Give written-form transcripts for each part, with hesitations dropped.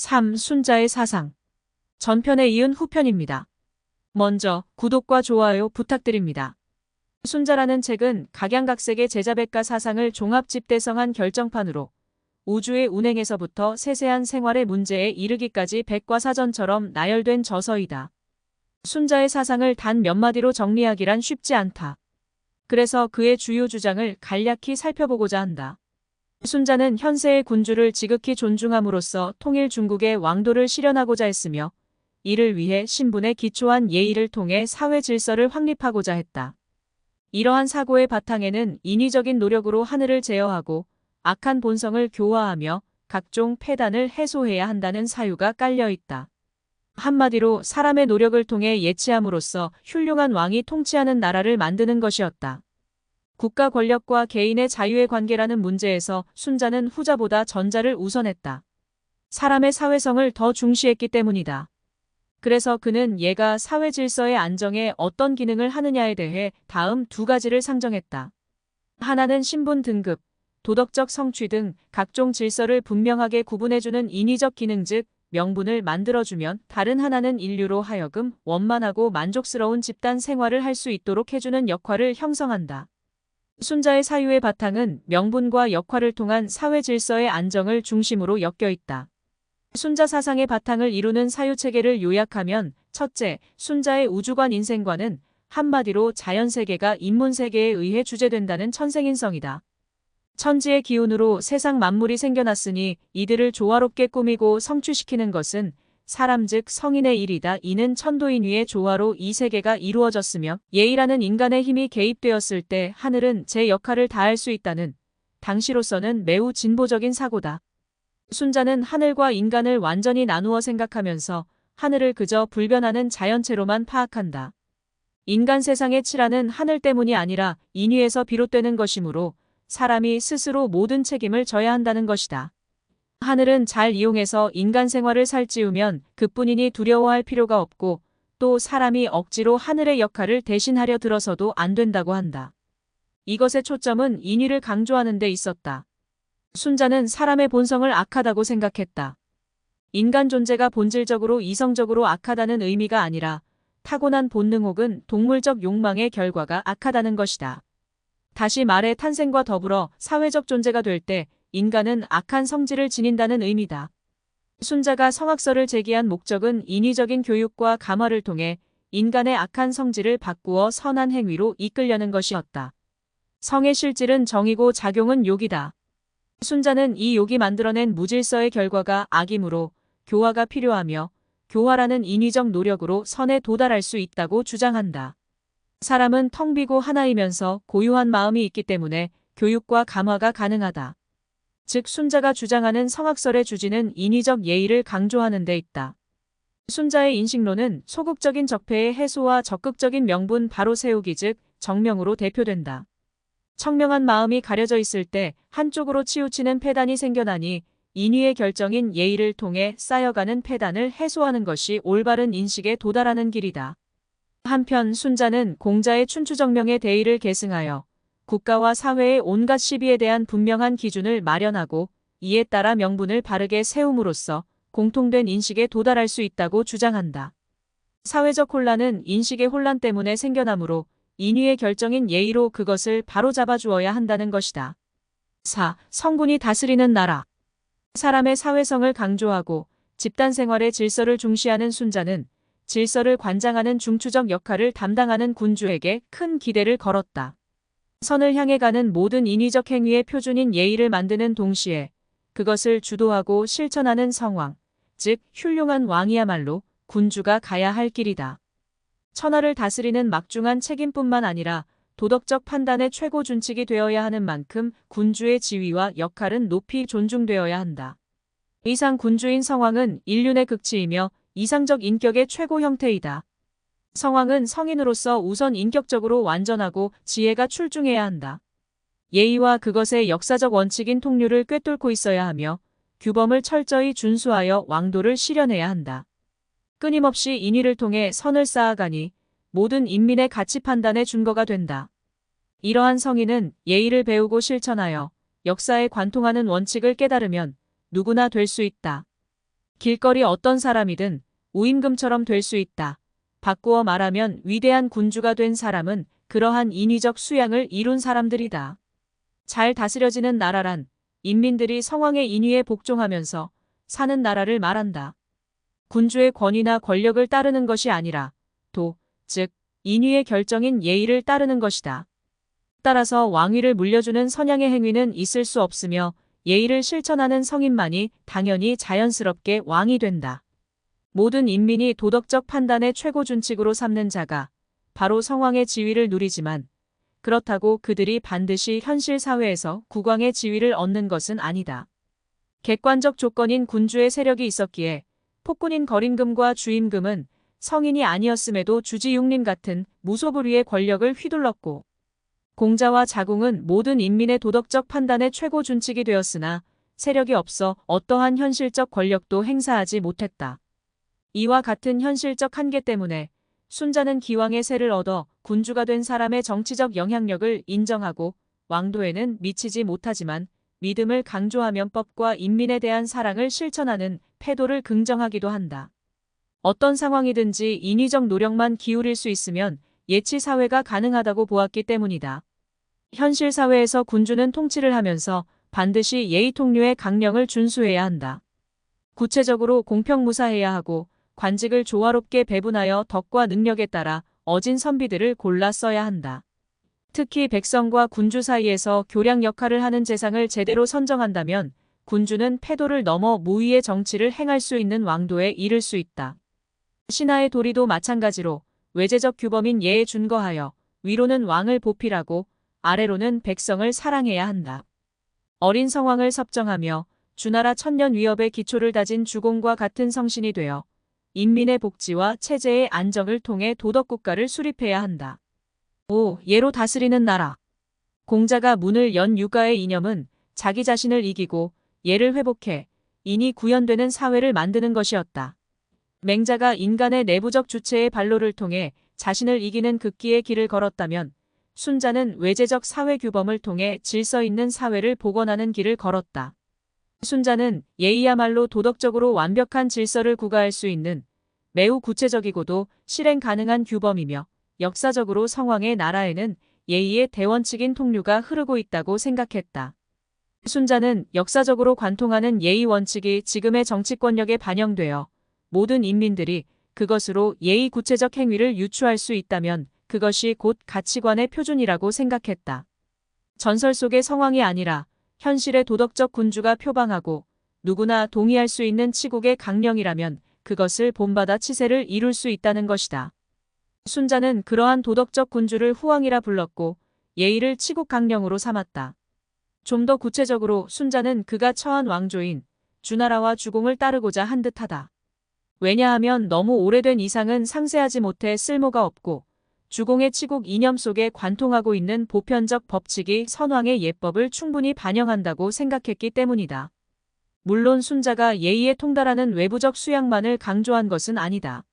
3. 순자의 사상. 전편에 이은 후편입니다. 먼저 구독과 좋아요 부탁드립니다. 순자라는 책은 각양각색의 제자백과 사상을 종합 집대성한 결정판으로 우주의 운행에서부터 세세한 생활의 문제에 이르기까지 백과사전처럼 나열된 저서이다. 순자의 사상을 단 몇 마디로 정리하기란 쉽지 않다. 그래서 그의 주요 주장을 간략히 살펴보고자 한다. 순자는 현세의 군주를 지극히 존중함으로써 통일 중국의 왕도를 실현하고자 했으며 이를 위해 신분에 기초한 예의를 통해 사회 질서를 확립하고자 했다. 이러한 사고의 바탕에는 인위적인 노력으로 하늘을 제어하고 악한 본성을 교화하며 각종 폐단을 해소해야 한다는 사유가 깔려 있다. 한마디로 사람의 노력을 통해 예치함으로써 훌륭한 왕이 통치하는 나라를 만드는 것이었다. 국가 권력과 개인의 자유의 관계라는 문제에서 순자는 후자보다 전자를 우선했다. 사람의 사회성을 더 중시했기 때문이다. 그래서 그는 얘가 사회 질서의 안정에 어떤 기능을 하느냐에 대해 다음 두 가지를 상정했다. 하나는 신분 등급, 도덕적 성취 등 각종 질서를 분명하게 구분해주는 인위적 기능 즉 명분을 만들어주면 다른 하나는 인류로 하여금 원만하고 만족스러운 집단 생활을 할 수 있도록 해주는 역할을 형성한다. 순자의 사유의 바탕은 명분과 역할을 통한 사회 질서의 안정을 중심으로 엮여 있다. 순자 사상의 바탕을 이루는 사유체계를 요약하면 첫째, 순자의 우주관 인생관은 한마디로 자연세계가 인문세계에 의해 주재된다는 천생인성이다. 천지의 기운으로 세상 만물이 생겨났으니 이들을 조화롭게 꾸미고 성취시키는 것은 사람 즉 성인의 일이다. 이는 천도인 위의 조화로 이 세계가 이루어졌으며 예의라는 인간의 힘이 개입되었을 때 하늘은 제 역할을 다할 수 있다는 당시로서는 매우 진보적인 사고다. 순자는 하늘과 인간을 완전히 나누어 생각하면서 하늘을 그저 불변하는 자연체로만 파악한다. 인간 세상의 칠화는 하늘 때문이 아니라 인위에서 비롯되는 것이므로 사람이 스스로 모든 책임을 져야 한다는 것이다. 하늘은 잘 이용해서 인간 생활을 살찌우면 그뿐이니 두려워할 필요가 없고 또 사람이 억지로 하늘의 역할을 대신하려 들어서도 안 된다고 한다. 이것의 초점은 인위를 강조하는 데 있었다. 순자는 사람의 본성을 악하다고 생각했다. 인간 존재가 본질적으로 이성적으로 악하다는 의미가 아니라 타고난 본능 혹은 동물적 욕망의 결과가 악하다는 것이다. 다시 말해 탄생과 더불어 사회적 존재가 될 때 인간은 악한 성질을 지닌다는 의미다. 순자가 성학설을 제기한 목적은 인위적인 교육과 감화를 통해 인간의 악한 성질을 바꾸어 선한 행위로 이끌려는 것이었다. 성의 실질은 정이고 작용은 욕이다. 순자는 이 욕이 만들어낸 무질서의 결과가 악이므로 교화가 필요하며 교화라는 인위적 노력으로 선에 도달할 수 있다고 주장한다. 사람은 텅 비고 하나이면서 고유한 마음이 있기 때문에 교육과 감화가 가능하다. 즉 순자가 주장하는 성학설의 주지는 인위적 예의를 강조하는 데 있다. 순자의 인식론은 소극적인 적폐의 해소와 적극적인 명분 바로 세우기 즉 정명으로 대표된다. 청명한 마음이 가려져 있을 때 한쪽으로 치우치는 폐단이 생겨나니 인위의 결정인 예의를 통해 쌓여가는 폐단을 해소하는 것이 올바른 인식에 도달하는 길이다. 한편 순자는 공자의 춘추정명의 대의를 계승하여 국가와 사회의 온갖 시비에 대한 분명한 기준을 마련하고 이에 따라 명분을 바르게 세움으로써 공통된 인식에 도달할 수 있다고 주장한다. 사회적 혼란은 인식의 혼란 때문에 생겨나므로 인위의 결정인 예의로 그것을 바로잡아 주어야 한다는 것이다. 4. 성군이 다스리는 나라. 사람의 사회성을 강조하고 집단 생활의 질서를 중시하는 순자는 질서를 관장하는 중추적 역할을 담당하는 군주에게 큰 기대를 걸었다. 선을 향해 가는 모든 인위적 행위의 표준인 예의를 만드는 동시에 그것을 주도하고 실천하는 성왕, 즉 훌륭한 왕이야말로 군주가 가야 할 길이다. 천하를 다스리는 막중한 책임뿐만 아니라 도덕적 판단의 최고 준칙이 되어야 하는 만큼 군주의 지위와 역할은 높이 존중되어야 한다. 이상 군주인 성왕은 인륜의 극치이며 이상적 인격의 최고 형태이다. 성왕은 성인으로서 우선 인격적으로 완전하고 지혜가 출중해야 한다. 예의와 그것의 역사적 원칙인 통률을 꿰뚫고 있어야 하며 규범을 철저히 준수하여 왕도를 실현해야 한다. 끊임없이 인위를 통해 선을 쌓아가니 모든 인민의 가치 판단의 준거가 된다. 이러한 성인은 예의를 배우고 실천하여 역사에 관통하는 원칙을 깨달으면 누구나 될 수 있다. 길거리 어떤 사람이든 우임금처럼 될 수 있다. 바꾸어 말하면 위대한 군주가 된 사람은 그러한 인위적 수양을 이룬 사람들이다. 잘 다스려지는 나라란 인민들이 성왕의 인위에 복종하면서 사는 나라를 말한다. 군주의 권위나 권력을 따르는 것이 아니라 즉 인위의 결정인 예의를 따르는 것이다. 따라서 왕위를 물려주는 선양의 행위는 있을 수 없으며 예의를 실천하는 성인만이 당연히 자연스럽게 왕이 된다. 모든 인민이 도덕적 판단의 최고 준칙으로 삼는 자가 바로 성왕의 지위를 누리지만 그렇다고 그들이 반드시 현실 사회에서 국왕의 지위를 얻는 것은 아니다. 객관적 조건인 군주의 세력이 있었기에 폭군인 거린금과 주임금은 성인이 아니었음에도 주지육림 같은 무소불위의 권력을 휘둘렀고 공자와 자궁은 모든 인민의 도덕적 판단의 최고 준칙이 되었으나 세력이 없어 어떠한 현실적 권력도 행사하지 못했다. 이와 같은 현실적 한계 때문에 순자는 기왕의 세를 얻어 군주가 된 사람의 정치적 영향력을 인정하고 왕도에는 미치지 못하지만 믿음을 강조하면 법과 인민에 대한 사랑을 실천하는 패도를 긍정하기도 한다. 어떤 상황이든지 인위적 노력만 기울일 수 있으면 예치 사회가 가능하다고 보았기 때문이다. 현실 사회에서 군주는 통치를 하면서 반드시 예의 통류의 강령을 준수해야 한다. 구체적으로 공평무사해야 하고 관직을 조화롭게 배분하여 덕과 능력에 따라 어진 선비들을 골라 써야 한다. 특히 백성과 군주 사이에서 교량 역할을 하는 재상을 제대로 선정한다면 군주는 패도를 넘어 무위의 정치를 행할 수 있는 왕도에 이를 수 있다. 신하의 도리도 마찬가지로 외제적 규범인 예에 준거하여 위로는 왕을 보필하고 아래로는 백성을 사랑해야 한다. 어린 성왕을 섭정하며 주나라 천년 위협의 기초를 다진 주공과 같은 성신이 되어 인민의 복지와 체제의 안정을 통해 도덕국가를 수립해야 한다. 5. 예로 다스리는 나라. 공자가 문을 연 유가의 이념은 자기 자신을 이기고 예를 회복해 인이 구현되는 사회를 만드는 것이었다. 맹자가 인간의 내부적 주체의 발로를 통해 자신을 이기는 극기의 길을 걸었다면 순자는 외제적 사회 규범을 통해 질서 있는 사회를 복원하는 길을 걸었다. 순자는 예의야말로 도덕적으로 완벽한 질서를 구가할 수 있는 매우 구체적이고도 실행 가능한 규범이며 역사적으로 성왕의 나라에는 예의의 대원칙인 통류가 흐르고 있다고 생각했다. 순자는 역사적으로 관통하는 예의 원칙이 지금의 정치권력에 반영되어 모든 인민들이 그것으로 예의 구체적 행위를 유추할 수 있다면 그것이 곧 가치관의 표준이라고 생각했다. 전설 속의 성왕이 아니라 현실의 도덕적 군주가 표방하고 누구나 동의할 수 있는 치국의 강령이라면 그것을 본받아 치세를 이룰 수 있다는 것이다. 순자는 그러한 도덕적 군주를 후왕이라 불렀고 예의를 치국 강령으로 삼았다. 좀 더 구체적으로 순자는 그가 처한 왕조인 주나라와 주공을 따르고자 한 듯하다. 왜냐하면 너무 오래된 이상은 상세하지 못해 쓸모가 없고 주공의 치국 이념 속에 관통하고 있는 보편적 법칙이 선왕의 예법을 충분히 반영한다고 생각했기 때문이다. 물론 순자가 예의에 통달하는 외부적 수양만을 강조한 것은 아니다.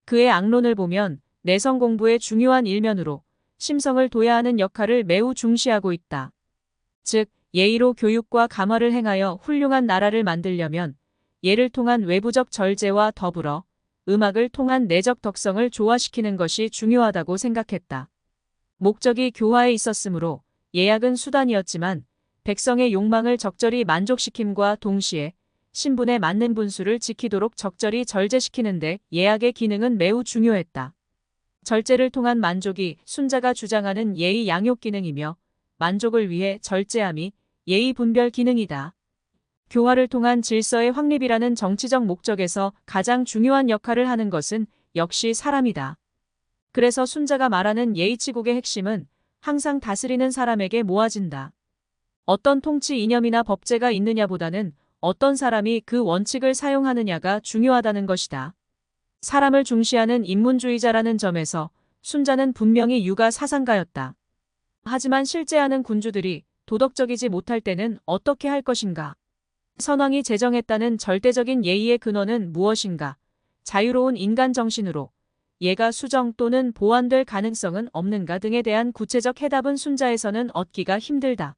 그의 악론을 보면 내성 공부의 중요한 일면으로 심성을 둬야 하는 역할을 매우 중시하고 있다. 즉, 예의로 교육과 감화를 행하여 훌륭한 나라를 만들려면 예를 통한 외부적 절제와 더불어 음악을 통한 내적 덕성을 조화시키는 것이 중요하다고 생각했다. 목적이 교화에 있었으므로 예약은 수단이었지만 백성의 욕망을 적절히 만족시킴과 동시에 신분에 맞는 분수를 지키도록 적절히 절제시키는데 예약의 기능은 매우 중요했다. 절제를 통한 만족이 순자가 주장하는 예의 양육 기능이며 만족을 위해 절제함이 예의 분별 기능이다. 교화를 통한 질서의 확립이라는 정치적 목적에서 가장 중요한 역할을 하는 것은 역시 사람이다. 그래서 순자가 말하는 예의치국의 핵심은 항상 다스리는 사람에게 모아진다. 어떤 통치 이념이나 법제가 있느냐보다는 어떤 사람이 그 원칙을 사용하느냐가 중요하다는 것이다. 사람을 중시하는 인문주의자라는 점에서 순자는 분명히 유가 사상가였다. 하지만 실제하는 군주들이 도덕적이지 못할 때는 어떻게 할 것인가? 선왕이 제정했다는 절대적인 예의의 근원은 무엇인가? 자유로운 인간 정신으로 예가 수정 또는 보완될 가능성은 없는가 등에 대한 구체적 해답은 순자에서는 얻기가 힘들다.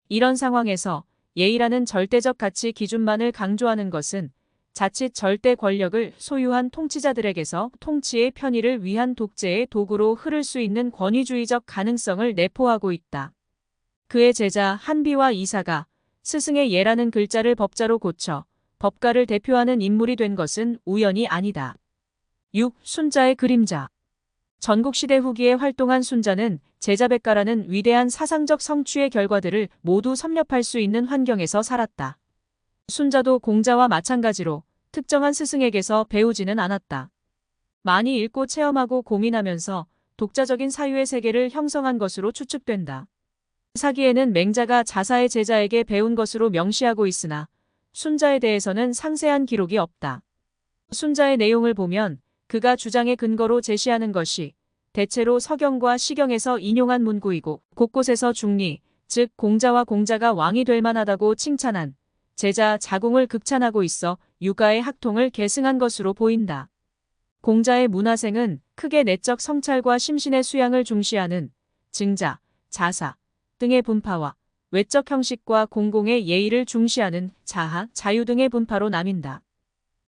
이런 상황에서 예의라는 절대적 가치 기준만을 강조하는 것은 자칫 절대 권력을 소유한 통치자들에게서 통치의 편의를 위한 독재의 도구로 흐를 수 있는 권위주의적 가능성을 내포하고 있다. 그의 제자 한비와 이사가 스승의 예라는 글자를 법자로 고쳐 법가를 대표하는 인물이 된 것은 우연이 아니다. 6. 순자의 그림자. 전국시대 후기에 활동한 순자는 제자백가라는 위대한 사상적 성취의 결과들을 모두 섭렵할 수 있는 환경에서 살았다. 순자도 공자와 마찬가지로 특정한 스승에게서 배우지는 않았다. 많이 읽고 체험하고 고민하면서 독자적인 사유의 세계를 형성한 것으로 추측된다. 사기에는 맹자가 자사의 제자에게 배운 것으로 명시하고 있으나 순자에 대해서는 상세한 기록이 없다. 순자의 내용을 보면 그가 주장의 근거로 제시하는 것이 대체로 서경과 시경에서 인용한 문구이고 곳곳에서 중리, 즉 공자와 공자가 왕이 될 만하다고 칭찬한 제자 자궁을 극찬하고 있어 육아의 학통을 계승한 것으로 보인다. 공자의 문화생은 크게 내적 성찰과 심신의 수양을 중시하는 증자, 자사 등의 분파와 외적 형식과 공공의 예의를 중시하는 자하, 자유 등의 분파로 나뉜다.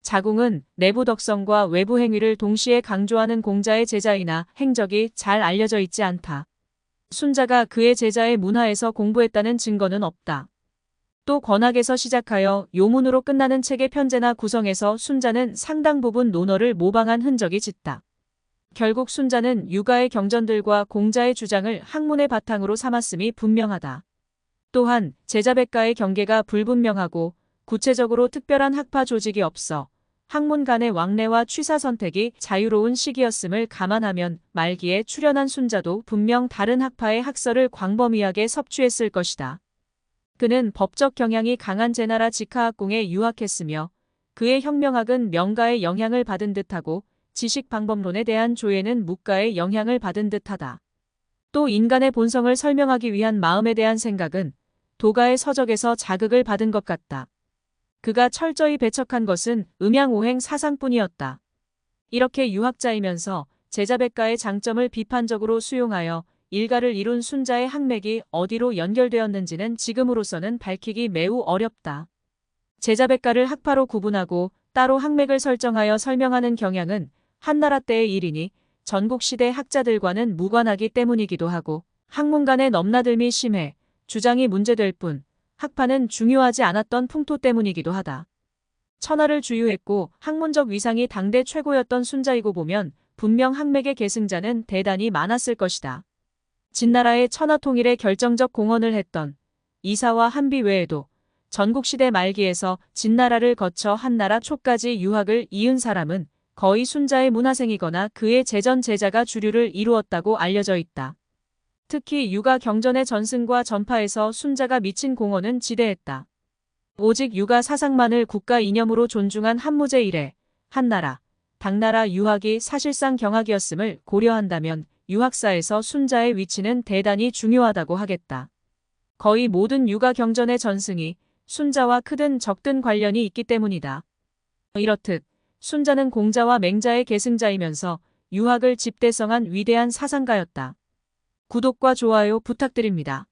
자궁은 내부 덕성과 외부 행위를 동시에 강조하는 공자의 제자이나 행적이 잘 알려져 있지 않다. 순자가 그의 제자의 문화에서 공부했다는 증거는 없다. 또 권학에서 시작하여 요문으로 끝나는 책의 편제나 구성에서 순자는 상당 부분 논어를 모방한 흔적이 짙다. 결국 순자는 육아의 경전들과 공자의 주장을 학문의 바탕으로 삼았음이 분명하다. 또한 제자백가의 경계가 불분명하고 구체적으로 특별한 학파 조직이 없어 학문 간의 왕래와 취사 선택이 자유로운 시기였음을 감안하면 말기에 출현한 순자도 분명 다른 학파의 학설을 광범위하게 섭취했을 것이다. 그는 법적 경향이 강한 제나라 직하학궁에 유학했으며 그의 혁명학은 명가의 영향을 받은 듯하고 지식 방법론에 대한 조예는 묵가의 영향을 받은 듯하다. 또 인간의 본성을 설명하기 위한 마음에 대한 생각은 도가의 서적에서 자극을 받은 것 같다. 그가 철저히 배척한 것은 음양오행 사상뿐이었다. 이렇게 유학자이면서 제자백가의 장점을 비판적으로 수용하여 일가를 이룬 순자의 학맥이 어디로 연결되었는지는 지금으로서는 밝히기 매우 어렵다. 제자백가를 학파로 구분하고 따로 학맥을 설정하여 설명하는 경향은 한나라 때의 일이니 전국시대 학자들과는 무관하기 때문이기도 하고 학문 간의 넘나들미 심해 주장이 문제될 뿐 학파는 중요하지 않았던 풍토 때문이기도 하다. 천하를 주유했고 학문적 위상이 당대 최고였던 순자이고 보면 분명 학맥의 계승자는 대단히 많았을 것이다. 진나라의 천하 통일에 결정적 공헌을 했던 이사와 한비 외에도 전국시대 말기에서 진나라를 거쳐 한나라 초까지 유학을 이은 사람은 거의 순자의 문화생이거나 그의 제전 제자가 주류를 이루었다고 알려져 있다. 특히 육아 경전의 전승과 전파에서 순자가 미친 공헌은 지대했다. 오직 육아 사상만을 국가 이념으로 존중한 한무제 이래 한나라, 당나라 유학이 사실상 경학이었음을 고려한다면 유학사에서 순자의 위치는 대단히 중요하다고 하겠다. 거의 모든 육아 경전의 전승이 순자와 크든 적든 관련이 있기 때문이다. 이렇듯 순자는 공자와 맹자의 계승자이면서 유학을 집대성한 위대한 사상가였다. 구독과 좋아요 부탁드립니다.